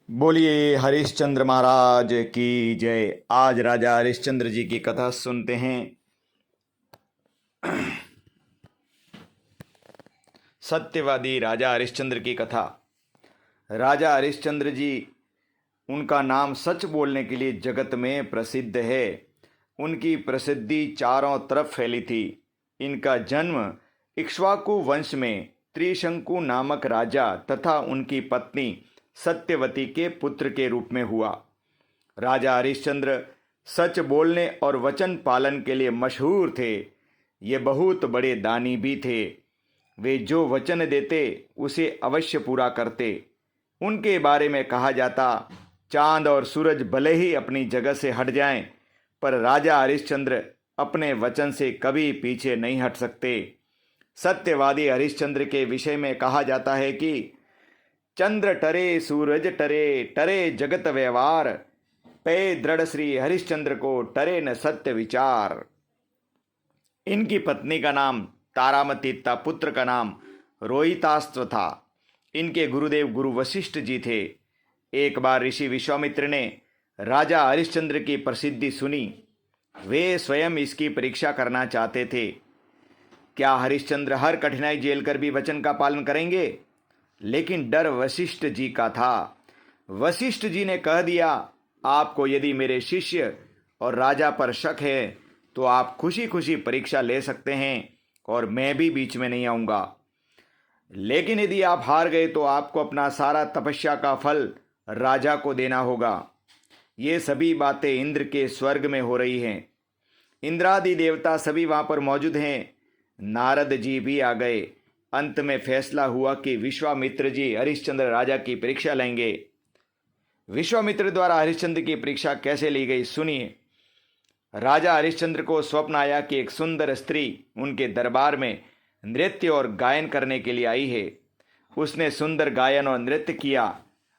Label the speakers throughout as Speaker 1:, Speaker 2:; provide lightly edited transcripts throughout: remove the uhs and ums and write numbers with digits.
Speaker 1: बोलिए हरिश्चंद्र महाराज की जय। आज राजा हरिश्चंद्र जी की कथा सुनते हैं। सत्यवादी राजा हरिश्चंद्र की कथा। राजा हरिश्चंद्र जी, उनका नाम सच बोलने के लिए जगत में प्रसिद्ध है। उनकी प्रसिद्धि चारों तरफ फैली थी। इनका जन्म इक्ष्वाकु वंश में त्रिशंकु नामक राजा तथा उनकी पत्नी सत्यवती के पुत्र के रूप में हुआ। राजा हरिश्चंद्र सच बोलने और वचन पालन के लिए मशहूर थे। ये बहुत बड़े दानी भी थे। वे जो वचन देते उसे अवश्य पूरा करते। उनके बारे में कहा जाता, चांद और सूरज भले ही अपनी जगह से हट जाएं, पर राजा हरिश्चंद्र अपने वचन से कभी पीछे नहीं हट सकते। सत्यवादी हरिश्चंद्र के विषय में कहा जाता है कि चंद्र टरे सूरज टरे, टरे जगत व्यवहार, पे दृढ़ श्री हरिश्चंद्र को टरे न सत्य विचार। इनकी पत्नी का नाम तारामती था, पुत्र का नाम रोहितास्त्र था। इनके गुरुदेव गुरु वशिष्ठ जी थे। एक बार ऋषि विश्वामित्र ने राजा हरिश्चंद्र की प्रसिद्धि सुनी। वे स्वयं इसकी परीक्षा करना चाहते थे। क्या हरिश्चंद्र हर कठिनाई झेल कर भी वचन का पालन करेंगे? लेकिन डर वशिष्ठ जी का था। वशिष्ठ जी ने कह दिया, आपको यदि मेरे शिष्य और राजा पर शक है तो आप खुशी खुशी परीक्षा ले सकते हैं और मैं भी बीच में नहीं आऊँगा। लेकिन यदि आप हार गए तो आपको अपना सारा तपस्या का फल राजा को देना होगा। ये सभी बातें इंद्र के स्वर्ग में हो रही हैं। इंद्रादि देवता सभी वहाँ पर मौजूद हैं। नारद जी भी आ गए। अंत में फैसला हुआ कि विश्वामित्र जी हरिश्चंद्र राजा की परीक्षा लेंगे। विश्वामित्र द्वारा हरिश्चंद्र की परीक्षा कैसे ली गई, सुनिए। राजा हरिश्चंद्र को स्वप्न आया कि एक सुंदर स्त्री उनके दरबार में नृत्य और गायन करने के लिए आई है। उसने सुंदर गायन और नृत्य किया।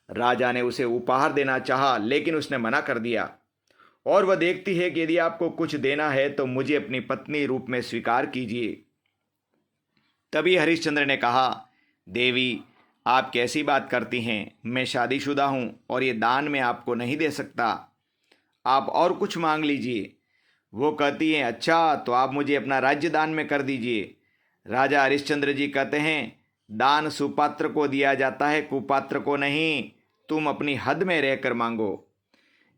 Speaker 1: राजा ने उसे उपहार देना चाहा, लेकिन उसने मना कर दिया। और वह देखती है कि यदि आपको कुछ देना है तो मुझे अपनी पत्नी रूप में स्वीकार कीजिए। तभी हरिश्चंद्र ने कहा, देवी, आप कैसी बात करती हैं? मैं शादीशुदा हूँ और ये दान में आपको नहीं दे सकता। आप और कुछ मांग लीजिए। वो कहती हैं, अच्छा तो आप मुझे अपना राज्य दान में कर दीजिए। राजा हरिश्चंद्र जी कहते हैं, दान सुपात्र को दिया जाता है, कुपात्र को नहीं। तुम अपनी हद में रहकर मांगो।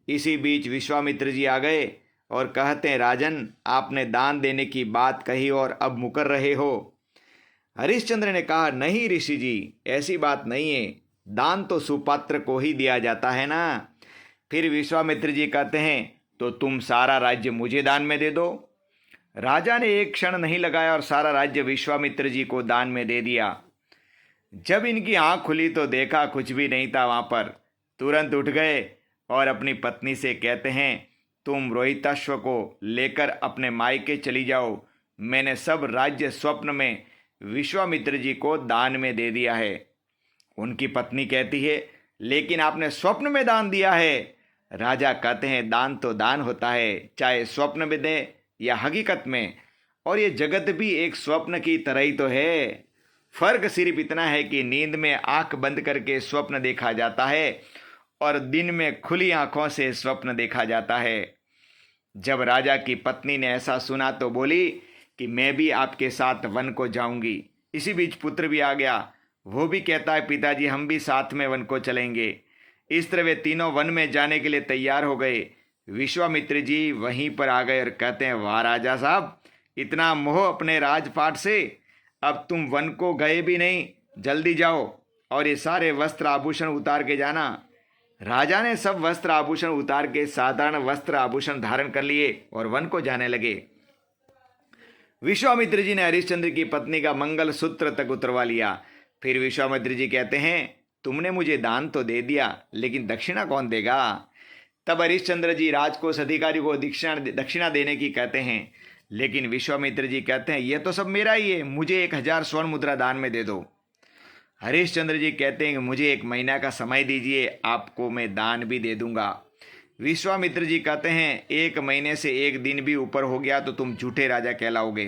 Speaker 1: इसी बीच विश्वामित्र जी आ गए और कहते हैं, राजन, आपने दान देने की बात कही और अब मुकर रहे हो। हरिश्चंद्र ने कहा, नहीं ऋषि जी, ऐसी बात नहीं है। दान तो सुपात्र को ही दिया जाता है ना। फिर विश्वामित्र जी कहते हैं, तो तुम सारा राज्य मुझे दान में दे दो। राजा ने एक क्षण नहीं लगाया और सारा राज्य विश्वामित्र जी को दान में दे दिया। जब इनकी आंख खुली तो देखा कुछ भी नहीं था वहां पर। तुरंत उठ गए और अपनी पत्नी से कहते हैं, तुम रोहिताश्व को लेकर अपने मायके चली जाओ। मैंने सब राज्य स्वप्न में विश्वामित्र जी को दान में दे दिया है। उनकी पत्नी कहती है, लेकिन आपने स्वप्न में दान दिया है। राजा कहते हैं, दान तो दान होता है, चाहे स्वप्न में दे या हकीकत में। और ये जगत भी एक स्वप्न की तरह ही तो है। फर्क सिर्फ इतना है कि नींद में आंख बंद करके स्वप्न देखा जाता है और दिन में खुली आंखों से स्वप्न देखा जाता है। जब राजा की पत्नी ने ऐसा सुना तो बोली कि मैं भी आपके साथ वन को जाऊंगी। इसी बीच पुत्र भी आ गया। वो भी कहता है, पिताजी, हम भी साथ में वन को चलेंगे। इस तरह वे तीनों वन में जाने के लिए तैयार हो गए। विश्वामित्र जी वहीं पर आ गए और कहते हैं, वाह राजा साहब, इतना मोह अपने राजपाट से, अब तुम वन को गए भी नहीं। जल्दी जाओ और ये सारे वस्त्र आभूषण उतार के जाना। राजा ने सब वस्त्र आभूषण उतार के साधारण वस्त्र आभूषण धारण कर लिए और वन को जाने लगे। विश्वामित्र जी ने हरिश्चंद्र की पत्नी का मंगल सूत्र तक उतरवा लिया। फिर विश्वामित्र जी कहते हैं, तुमने मुझे दान तो दे दिया, लेकिन दक्षिणा कौन देगा? तब हरिश्चंद्र जी राजकोष अधिकारी को दक्षिणा देने की कहते हैं। लेकिन विश्वामित्र जी कहते हैं, यह तो सब मेरा ही है, मुझे 1000 स्वर्ण मुद्रा दान में दे दो। हरिश्चंद्र जी कहते हैं कि मुझे 1 महीना का समय दीजिए, आपको मैं दान भी दे दूंगा। विश्वामित्र जी कहते हैं, 1 महीने से 1 दिन भी ऊपर हो गया तो तुम झूठे राजा कहलाओगे।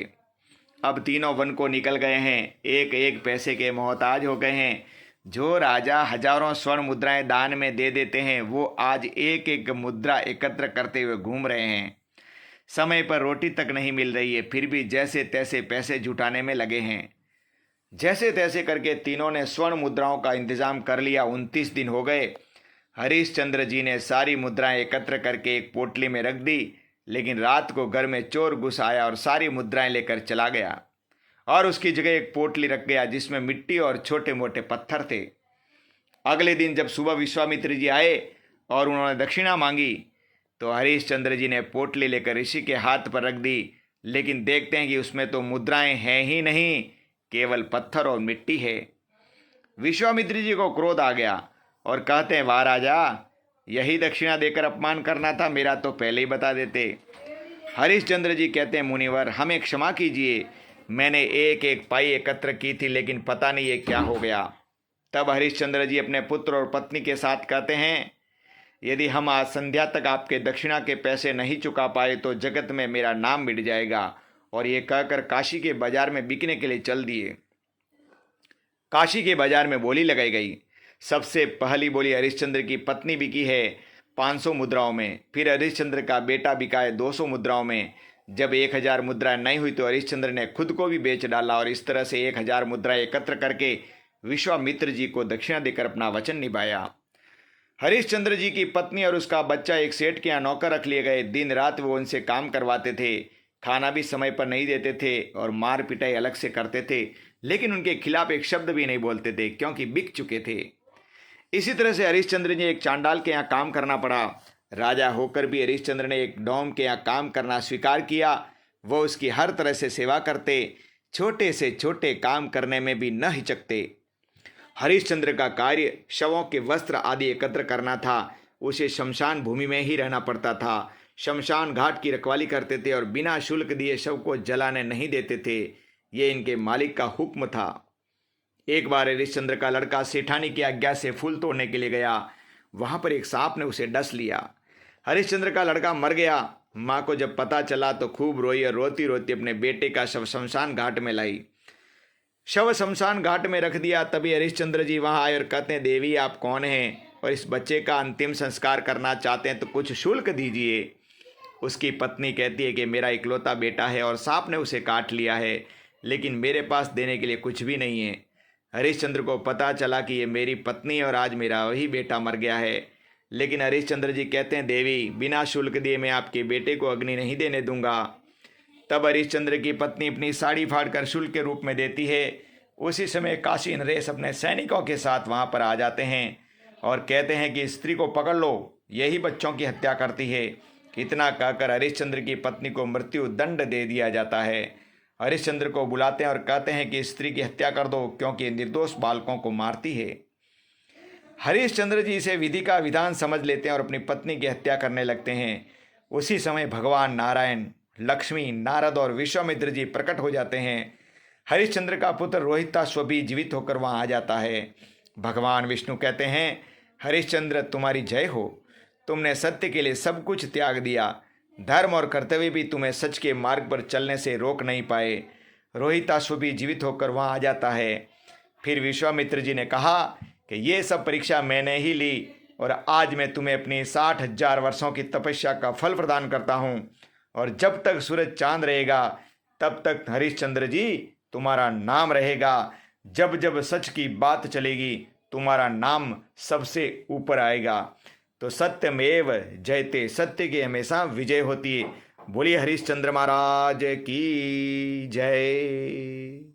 Speaker 1: अब तीनों वन को निकल गए हैं, एक एक पैसे के मोहताज हो गए हैं। जो राजा हजारों स्वर्ण मुद्राएं दान में दे देते हैं वो आज एक एक मुद्रा एकत्र करते हुए घूम रहे हैं। समय पर रोटी तक नहीं मिल रही है, फिर भी जैसे तैसे पैसे जुटाने में लगे हैं। जैसे तैसे करके तीनों ने स्वर्ण मुद्राओं का इंतजाम कर लिया। 29 दिन हो गए। हरिश्चंद्र जी ने सारी मुद्राएं एकत्र करके एक पोटली में रख दी, लेकिन रात को घर में चोर घुस आया और सारी मुद्राएं लेकर चला गया और उसकी जगह एक पोटली रख गया जिसमें मिट्टी और छोटे मोटे पत्थर थे। अगले दिन जब सुबह विश्वामित्र जी आए और उन्होंने दक्षिणा मांगी तो हरिश्चंद्र जी ने पोटली लेकर ऋषि के हाथ पर रख दी, लेकिन देखते हैं कि उसमें तो मुद्राएं हैं ही नहीं, केवल पत्थर और मिट्टी है। विश्वामित्र जी को क्रोध आ गया और कहते हैं, वाह राजा, यही दक्षिणा देकर अपमान करना था, मेरा तो पहले ही बता देते। हरिश्चंद्र जी कहते हैं, मुनिवर हमें क्षमा कीजिए, मैंने एक एक पाई एकत्र की थी, लेकिन पता नहीं ये क्या हो गया। तब हरिश्चंद्र जी अपने पुत्र और पत्नी के साथ कहते हैं, यदि हम आज संध्या तक आपके दक्षिणा के पैसे नहीं चुका पाए तो जगत में मेरा नाम मिट जाएगा। और ये कहकर काशी के बाजार में बिकने के लिए चल दिए। काशी के बाजार में बोली लगाई गई। सबसे पहली बोली हरिश्चंद्र की पत्नी बिकी है 500 मुद्राओं में, फिर हरिश्चंद्र का बेटा बिका है 200 मुद्राओं में। जब 1000 मुद्राएं नहीं हुई तो हरिश्चंद्र ने खुद को भी बेच डाला और इस तरह से 1000 मुद्राएं एकत्र करके विश्वामित्र जी को दक्षिणा देकर अपना वचन निभाया। हरिश्चंद्र जी की पत्नी और उसका बच्चा एक सेठ के यहाँ नौकर रख लिए गए। दिन रात वो उनसे काम करवाते थे, खाना भी समय पर नहीं देते थे और मार पिटाई अलग से करते थे, लेकिन उनके खिलाफ एक शब्द भी नहीं बोलते थे क्योंकि बिक चुके थे। इसी तरह से हरिश्चंद्र जी एक चांडाल के यहाँ काम करना पड़ा। राजा होकर भी हरिश्चंद्र ने एक डोम के यहाँ काम करना स्वीकार किया। वो उसकी हर तरह से सेवा करते, छोटे से छोटे काम करने में भी न हिचकते। हरिश्चंद्र का कार्य शवों के वस्त्र आदि एकत्र करना था। उसे शमशान भूमि में ही रहना पड़ता था। शमशान घाट की रखवाली करते थे और बिना शुल्क दिए शव को जलाने नहीं देते थे। ये इनके मालिक का हुक्म था। एक बार हरिश्चंद्र का लड़का सेठानी की आज्ञा से फूल तोड़ने के लिए गया। वहां पर एक सांप ने उसे डस लिया। हरिश्चंद्र का लड़का मर गया। माँ को जब पता चला तो खूब रोई और रोती रोती अपने बेटे का शव शमशान घाट में लाई। शव शमशान घाट में रख दिया। तभी हरिश्चंद्र जी वहां आए और कहते हैं, देवी आप कौन हैं और इस बच्चे का अंतिम संस्कार करना चाहते हैं तो कुछ शुल्क दीजिए। उसकी पत्नी कहती है कि मेरा इकलौता बेटा है और सांप ने उसे काट लिया है, लेकिन मेरे पास देने के लिए कुछ भी नहीं है। हरिश्चंद्र को पता चला कि ये मेरी पत्नी है और आज मेरा वही बेटा मर गया है। लेकिन हरिश्चंद्र जी कहते हैं, देवी बिना शुल्क दिए मैं आपके बेटे को अग्नि नहीं देने दूंगा। तब हरिश्चंद्र की पत्नी अपनी साड़ी फाड़कर शुल्क के रूप में देती है। उसी समय काशी नरेश अपने सैनिकों के साथ वहां पर आ जाते हैं और कहते हैं कि स्त्री को पकड़ लो, यही बच्चों की हत्या करती है। इतना कहकर हरिश्चंद्र की पत्नी को मृत्यु दंड दे दिया जाता है। हरिश्चंद्र को बुलाते हैं और कहते हैं कि स्त्री की हत्या कर दो क्योंकि निर्दोष बालकों को मारती है। हरिश्चंद्र जी इसे विधि का विधान समझ लेते हैं और अपनी पत्नी की हत्या करने लगते हैं। उसी समय भगवान नारायण, लक्ष्मी, नारद और विश्वामित्र जी प्रकट हो जाते हैं। हरिश्चंद्र का पुत्र रोहिताश्व भी जीवित होकर वहां आ जाता है। भगवान विष्णु कहते हैं, हरिश्चंद्र तुम्हारी जय हो, तुमने सत्य के लिए सब कुछ त्याग दिया। धर्म और कर्तव्य भी तुम्हें सच के मार्ग पर चलने से रोक नहीं पाए। रोहिताश्व भी जीवित होकर वहां आ जाता है। फिर विश्वामित्र जी ने कहा कि ये सब परीक्षा मैंने ही ली और आज मैं तुम्हें अपनी 60,000 वर्षों की तपस्या का फल प्रदान करता हूँ। और जब तक सूरज चांद रहेगा तब तक हरिश्चंद्र जी तुम्हारा नाम रहेगा। जब जब सच की बात चलेगी तुम्हारा नाम सबसे ऊपर आएगा। तो सत्यमेव जयते, सत्य की हमेशा विजय होती है। बोलिए हरिश्चंद्र महाराज की जय।